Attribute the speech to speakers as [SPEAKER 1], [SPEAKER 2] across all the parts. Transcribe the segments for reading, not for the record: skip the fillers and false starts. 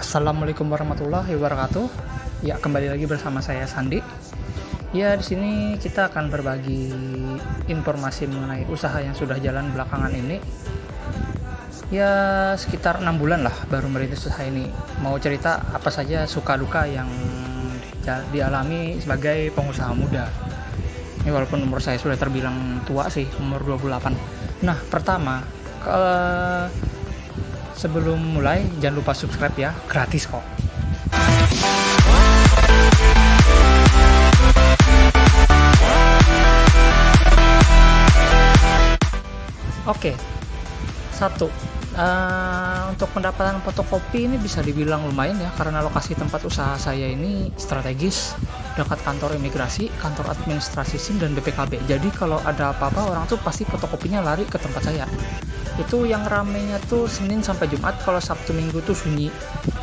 [SPEAKER 1] Assalamualaikum warahmatullahi wabarakatuh. Ya, kembali lagi bersama saya Sandi. Ya, di sini kita akan berbagi informasi mengenai usaha yang sudah jalan belakangan ini. Ya, sekitar 6 bulan lah baru merintis usaha ini. Mau cerita apa saja suka duka yang dialami sebagai pengusaha muda. Ini walaupun umur saya sudah terbilang tua sih, umur 28. Nah, pertama, sebelum mulai jangan lupa subscribe ya, gratis kok. Oke, satu, untuk pendapatan fotokopi ini bisa dibilang lumayan ya, karena lokasi tempat usaha saya ini strategis, dekat kantor imigrasi, kantor administrasi SIM, dan BPKB. Jadi kalau ada apa-apa orang tuh pasti fotokopinya lari ke tempat saya. Itu yang ramenya tuh Senin sampai Jumat, kalau Sabtu Minggu tuh sunyi.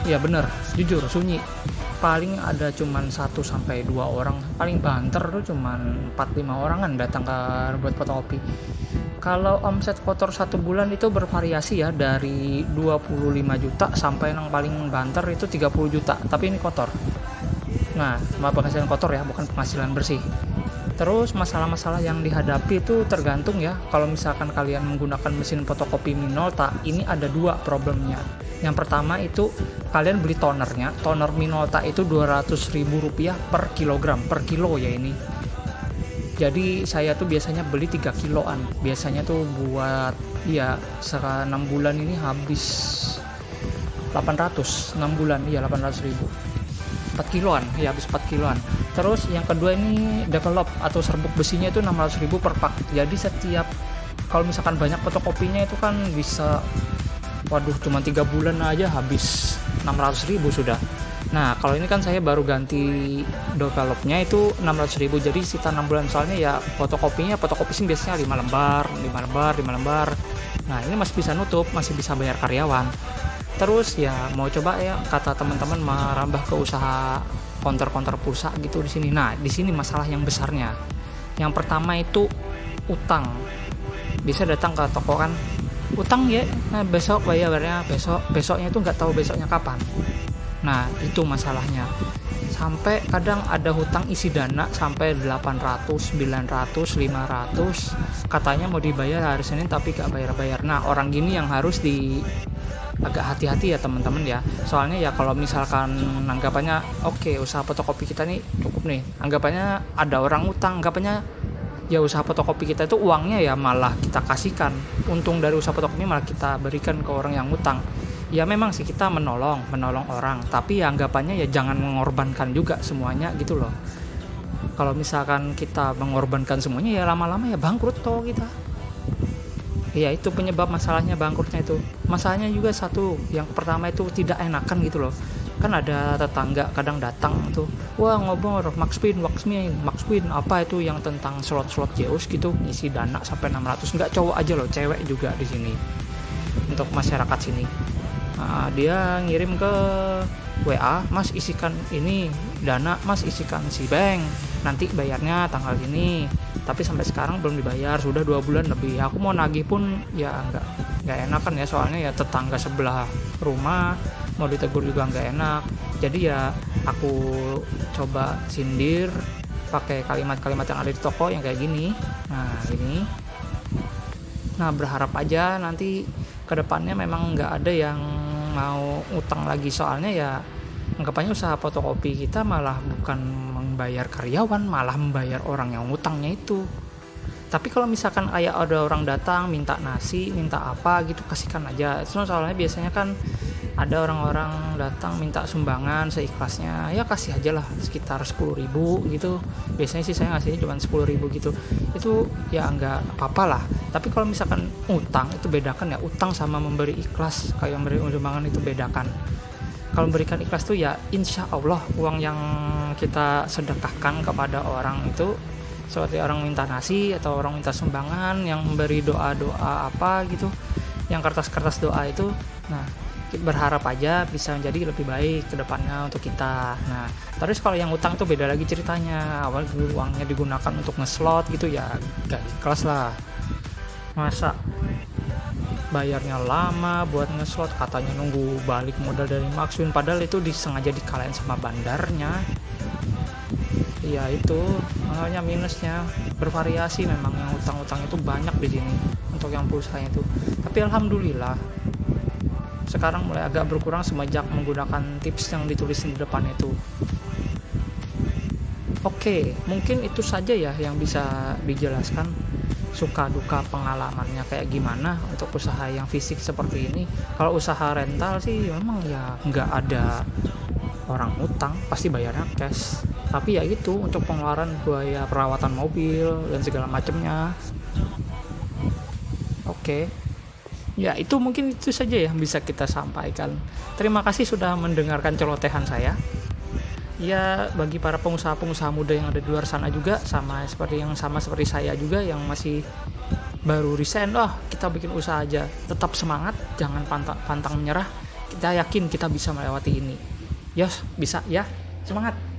[SPEAKER 1] Ya bener, jujur sunyi. Paling ada cuman 1-2 orang, paling banter tuh cuman 4-5 orangan datang ke buat fotokopi. Kalau omset kotor 1 bulan itu bervariasi ya, dari 25 juta sampai yang paling banter itu 30 juta, tapi ini kotor. Nah, penghasilan kotor ya, bukan penghasilan bersih. Terus masalah-masalah yang dihadapi itu tergantung ya. Kalau misalkan kalian menggunakan mesin fotokopi Minolta, ini ada 2 problemnya. Yang pertama itu kalian beli tonernya. Toner Minolta itu Rp200.000 per kilogram, per kilo ya ini. Jadi saya tuh biasanya beli 3 kiloan. Biasanya tuh buat ya 6 bulan ini habis 800, 6 bulan ya 800.000. 4 kiloan, ya habis 4 kiloan. Terus yang kedua ini develop atau serbuk besinya itu 600.000 per pak. Jadi setiap kalau misalkan banyak fotokopinya itu kan bisa, waduh, cuma 3 bulan aja habis 600.000 sudah. Nah, kalau ini kan saya baru ganti developnya itu 600.000, jadi sisa 6 bulan. Soalnya ya fotokopi SIM biasanya 5 lembar. Nah, ini masih bisa nutup, masih bisa bayar karyawan. Terus ya mau coba ya, kata teman-teman merambah ke usaha counter pulsa gitu di sini. Nah, di sini masalah yang besarnya. Yang pertama itu utang. Bisa datang ke toko kan, utang ya, nah besok bayarnya besoknya itu nggak tahu besoknya kapan. Nah, itu masalahnya. Sampai kadang ada hutang isi dana sampai 800, 900, 500. Katanya mau dibayar hari Senin tapi gak bayar-bayar. Nah, orang gini yang harus agak hati-hati ya teman-teman ya. Soalnya ya kalau misalkan anggapannya oke, usaha fotokopi kita nih cukup nih. Anggapannya ada orang utang, anggapannya ya usaha fotokopi kita itu uangnya ya malah kita kasihkan. Untung dari usaha fotokopi malah kita berikan ke orang yang utang. Ya memang sih kita menolong orang, tapi ya anggapannya ya jangan mengorbankan juga semuanya gitu loh. Kalau misalkan kita mengorbankan semuanya ya lama-lama ya bangkrut toh kita. Ya itu penyebab masalahnya bangkrutnya itu. Masalahnya juga satu, yang pertama itu tidak enakan gitu loh. Kan ada tetangga kadang datang tuh, wah ngobrol Max Win apa itu yang tentang slot Zeus gitu, ngisi dana sampai 600. Nggak cowok aja loh, cewek juga di sini. Untuk masyarakat sini. Nah, dia ngirim ke WA, Mas isikan ini dana, Mas isikan si bank, nanti bayarnya tanggal ini. Tapi sampai sekarang belum dibayar, sudah 2 bulan lebih. Aku mau nagih pun ya nggak enakan ya, soalnya ya tetangga sebelah rumah, mau ditegur juga nggak enak. Jadi ya aku coba sindir pakai kalimat-kalimat yang ada di toko yang kayak gini. Nah ini, berharap aja nanti kedepannya memang nggak ada yang mau utang lagi. Soalnya ya anggapannya usaha fotokopi kita malah bukan membayar karyawan, malah membayar orang yang utangnya itu. Tapi kalau misalkan kayak ada orang datang minta nasi, minta apa gitu, kasihkan aja. Soalnya biasanya kan ada orang-orang datang minta sumbangan seikhlasnya, ya kasih aja lah sekitar 10.000 gitu. Biasanya sih saya ngasihnya cuma 10.000 gitu. Itu ya nggak apa-apa lah. Tapi kalau misalkan utang itu bedakan ya, utang sama memberi ikhlas. Kayak memberi sumbangan itu bedakan. Kalau memberikan ikhlas tuh ya insya Allah uang yang kita sedekahkan kepada orang itu, seperti orang minta nasi atau orang minta sumbangan, yang memberi doa-doa apa gitu, yang kertas-kertas doa itu, nah berharap aja bisa menjadi lebih baik ke depannya untuk kita. Nah, terus kalau yang utang tuh beda lagi ceritanya. Awal dulu uangnya digunakan untuk ngeslot gitu ya, gak ikhlas lah. Masa bayarnya lama buat ngeslot, katanya nunggu balik modal dari Maxwin, padahal itu disengaja dikalahin sama bandarnya. Ya itu makanya minusnya, bervariasi memang yang utang-utang itu banyak di sini untuk yang pulsanya itu. Tapi alhamdulillah sekarang mulai agak berkurang semenjak menggunakan tips yang ditulis di depan itu. Oke, mungkin itu saja ya yang bisa dijelaskan suka duka pengalamannya kayak gimana untuk usaha yang fisik seperti ini. Kalau usaha rental sih memang ya nggak ada orang utang, pasti bayarnya cash. Tapi ya itu untuk pengeluaran biaya perawatan mobil dan segala macamnya. Oke. Ya itu mungkin itu saja yang bisa kita sampaikan. Terima kasih sudah mendengarkan celotehan saya. Ya bagi para pengusaha-pengusaha muda yang ada di luar sana juga sama seperti saya juga yang masih baru resign, kita bikin usaha aja, tetap semangat, jangan pantang menyerah. Kita yakin kita bisa melewati ini. Yes, bisa ya, semangat.